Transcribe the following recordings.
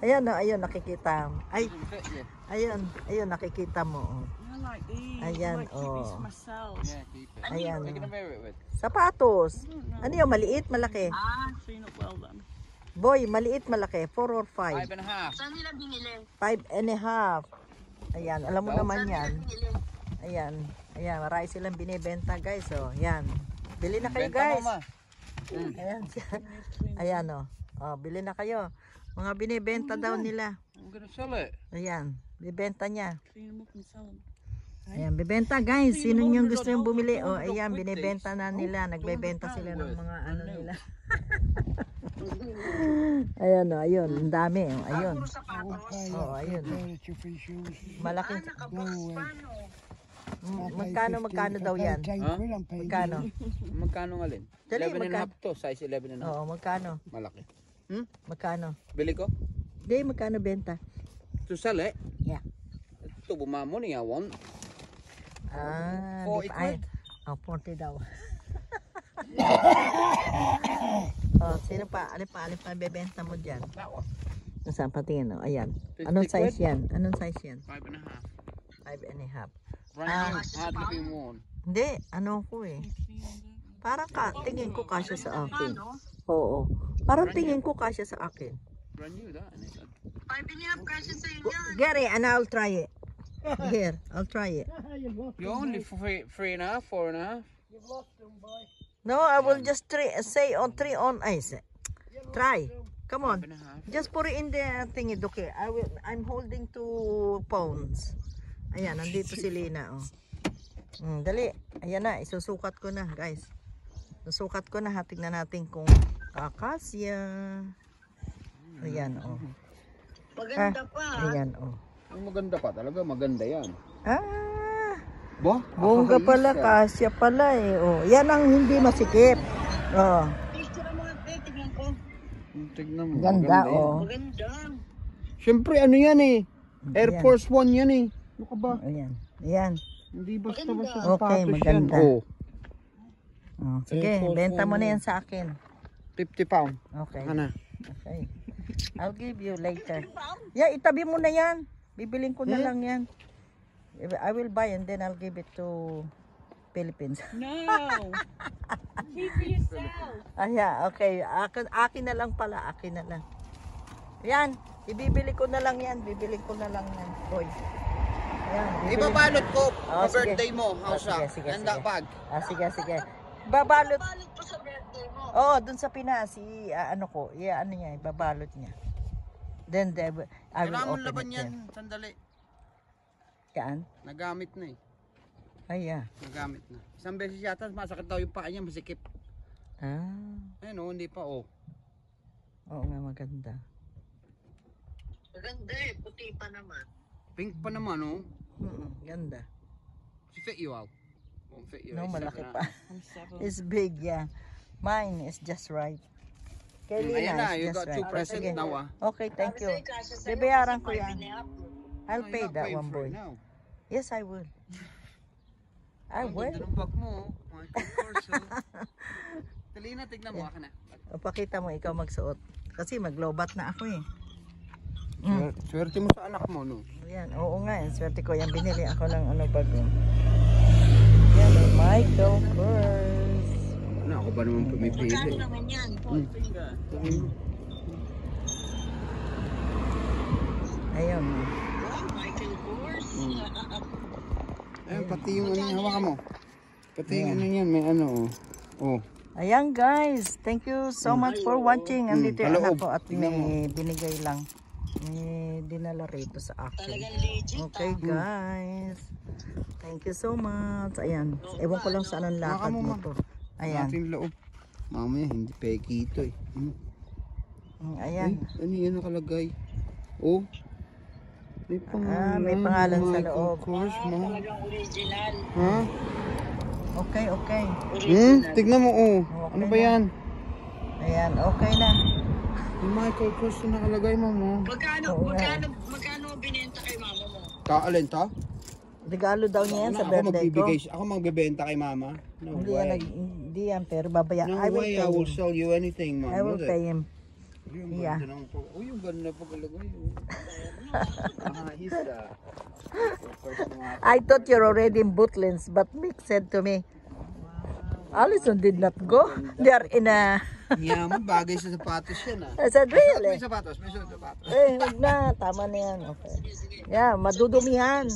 Ayan, ayun, nakikita. Ay, ayun, nakikita mo. Ayan, oh. Ayan, sapatos. Ano yung maliit, malaki? Boy, maliit, malaki. 4 or 5? 5.5. Saan nila binili? 5.5. Ayan, alam mo naman yan. Ayan, ayan, marami silang binibenta guys. Oh, ayan. Bili na kayo guys. Ayan, ayan oh. Oh, bili na kayo. Mga binibenta daw nila. I'm gonna sell it. Ayan, bibenta niya. Ayan, bibenta guys. Sino yung gusto yung bumili? Oh, ayan, binibenta na nila. Nagbebenta sila ng mga ano nila. Ayan o, ayun, ang dami o, ayun. Oo, ayun. Malaking. Magkano daw yan? Magkano? Magkano nga rin? 11.5 to, size 11.5. Oo, magkano? Malaki. Magkano? Bili ko? Hindi, magkano benta? To sell it? Yeah. Ito, bumamon niya, want. Ah, 40 quid? Oh, 40 daw. Oh, sino pa? Alin pa bebenta mo dyan? Nasaan patingin? Oh, ayan. Anong size yan? Anong size yan? 5.5. 5.5. Hardly worn. Hindi, ano ko eh. Parang tingin ko kasya sa akin. Oo. Parang tingin ko kasya sa akin. Brand new that, isn't it? 5.5 kasya sa inyo. Gary, and I'll try it. Here, I'll try it. You're only 3.5, 4.5. You've lost them, boy. No, I will just say on 3 on ice. Try. Come on. 5.5. Just put it in the thingy, okay. I'm holding 2 pounds. Ayan, nandito si Lina, oh. Dali. Ayan na, isusukat ko na, guys. Susukat ko na, tingnan natin kung kakasya. Ayan, oh. Maganda pa. Ayan, oh. Ang maganda pa talaga, maganda yan. Bah, bongga pala, kasya pala eh. Oh, yan ang hindi masikip. Oh. Picture mo nga, tignan ko. Tignan mo. Ganda, oh. Maganda. Siyempre, ano yan eh. Air Force One yan eh. Ano ka ba? Ayan. Ayan. Hindi basta-basta Okay, sapatos maganda. yan. Oh, sige, benta mo na yan sa akin. 50 pound. Okay. Ano? Okay. I'll give you later. Yeah, itabi mo na yan. Bibiling ko na lang yan. I will buy and then I'll give it to Philippines. No. Keep for yourself. Yeah, okay. Akin na lang pala. Akin na lang. Yan. Ibibili ko na lang yan. Bibili ko na lang yan. Boy. Ayan. Ibabalot ko Oh, sa sige. birthday mo. How's that? Sige. Handa bag. Sige. Babalot. Balit pa sa birthday mo. Oo, dun sa Pinas. Ano ko. Ano niya. Babalot niya. Then I will Kailangan open laban it yan. there. Sandali. Kaan? Nagamit na eh. Ay, yeah. Nagamit na. Isang beses yata, masakit daw yung paa niya, masikip. Ayun o, hindi pa o. Oo nga, maganda. Maganda eh, puti pa naman. Pink pa naman o. Ganda. Fit you out. Won't fit you. No, It's malaki not pa. gonna- It's big, yeah. Mine is just right. Kay Lina Ayan na, is you just got right. 2% Sige. now ah. Okay, thank you. Kasi kasya sa'yo Babayaran kasi ko yan. 5.5. I'll No, pay you're not that paying one, for boy. it now. Yes, I will. I Ang will. ganda ng bag mo. Michael Kors. Talina, tignan mo. Akin na. O, pakita mo, ikaw magsuot. Kasi maglobat na ako eh. Swerte mo sa anak mo, no? Ayan, oo nga, swerte ko. Yan, binili ako ng ano bago. Yan, may Michael Kors. Ano, ako ba naman pumipili? Magkano naman yan? Ayun. Wow, Michael Kors. Ayun, pati yung ano, hawakan mo. Pati yung ano yan, may ano, oh. Ayan guys, thank you so much for watching. Andito yung anak paloob. ko at may binigay lang. May dinala rito sa akin. Talagang legit. Okay guys. Thank you so much. Ayan. Ewan ko lang saan ang lakad mo to. Ayan. Ating loob. Mamaya, hindi peki ito eh. Ayan. Ano yan nakalagay? Oh. May pangalan. May pangalan sa Michael loob. Kors mo. Talagang original. Ha? Okay, okay. Tignan mo oh. Ano ba yan? Ayan, okay na. Yung Michael Kors na nakalagay mo mo. Magkano binenta kay mama mo? Alin ta? Regalo daw niya yan sa Ako birthday ko. magbibigay, ako magbebenta kay mama. No Hindi way. Hindi yan, pero babaya. No I will way, pay I will him. sell you anything, mom. I will pay him. Yung Yeah. ganda ng pag... Oh, yung ganda pagkalagay. He's first mga... I thought you're already in Butlins, but Mick said to me, Allison did not go. They are in a... Yaman, bagay sa sapatos yan ah. I said, May really? sapatos, may sapatos. Eh, huwag na. Tama na yan. Okay. Yeah, madudumihan.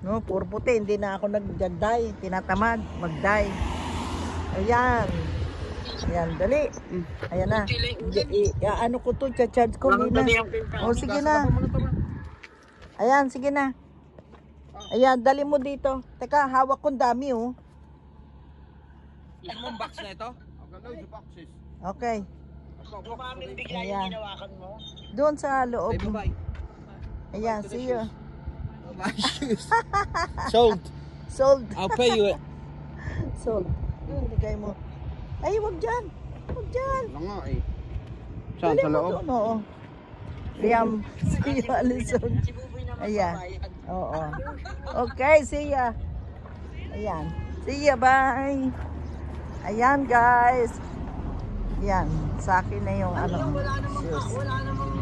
No, puro puti. Hindi na ako nag-dye. Tinatamad. Mag-dye. Ayan. Ayan, dali. Ayan na. Ano ko to, charge ko na. O, sige na. Ayan, sige na. Ayan, dali mo dito. Teka, hawak ko dami, oh. Ano mong box na ito? Yung boxes. Okay. Dumaming bigla Ayan. yung ginawakan mo. Doon sa loob. Bye-bye. Ayan, see you. My shoes. Sold. Sold. I'll pay you it. Sold. Doon, ligay mo. Ay, wag dyan. Wag dyan. Wala nga eh. Saan? Sa loob? Doon, oo. Liam, see you, Allison. Si Buboy naman Ayan. babayad. Oo. Okay, see ya. Ayan. See ya, bye. Ayan, guys. Yan, sa akin na yung ano, shoes. Wala namang